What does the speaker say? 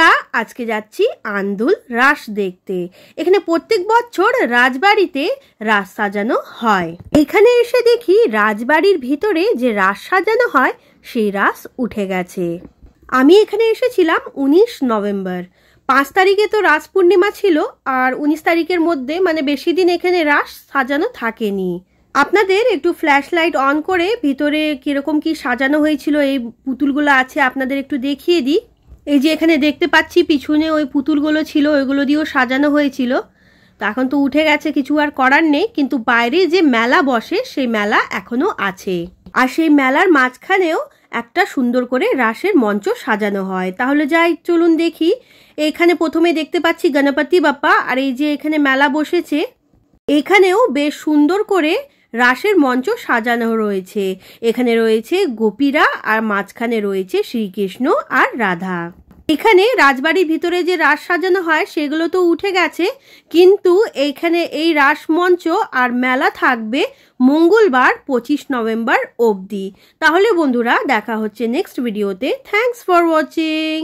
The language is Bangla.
আমরা আজকে যাচ্ছি আন্দুল রাস দেখতে। এখানে প্রত্যেক বছর রাজবাড়িতে রাস সাজানো হয়। এখানে এসে দেখি রাজবাড়ির ভিতরে যে রাস সাজানো হয় সেই রাস উঠে গেছে। আমি এখানে এসেছিলাম 19 নভেম্বর। 5 তারিখে তো রাস পূর্ণিমা ছিল, আর 19 তারিখের মধ্যে মানে বেশি দিন এখানে রাস সাজানো থাকেনি। আপনাদের একটু ফ্ল্যাশ লাইট অন করে ভিতরে কিরকম কি সাজানো হয়েছিল, এই পুতুলগুলো আছে আপনাদের একটু দেখিয়ে দিই। এই যে এখানে দেখতে পাচ্ছি পিছনে ওই পুতুলগুলো ছিল, ওইগুলো দিয়েও সাজানো হয়েছিল। তো এখন তো উঠে গেছে, কিছু আর করার নেই, কিন্তু বাইরে যে মেলা বসে সেই মেলা এখনো আছে। আর সেই মেলার মাঝখানেও একটা সুন্দর করে রাসের মঞ্চ সাজানো হয়। তাহলে যাই, চলুন দেখি। এখানে প্রথমে দেখতে পাচ্ছি গণপতি বাপ্পা, আর এই যে এখানে মেলা বসেছে এখানেও বেশ সুন্দর করে রাসের মঞ্চ সাজানো রয়েছে। এখানে রয়েছে গোপীরা, আর মাঝখানে রয়েছে শ্রীকৃষ্ণ আর রাধা। এখানে রাজবাড়ির ভিতরে যে রাস সাজানো হয় সেগুলো তো উঠে গেছে, কিন্তু এইখানে এই রাস মঞ্চ আর মেলা থাকবে মঙ্গলবার 25 নভেম্বর অবধি। তাহলে বন্ধুরা, দেখা হচ্ছে নেক্সট ভিডিওতে। Thanks for watching.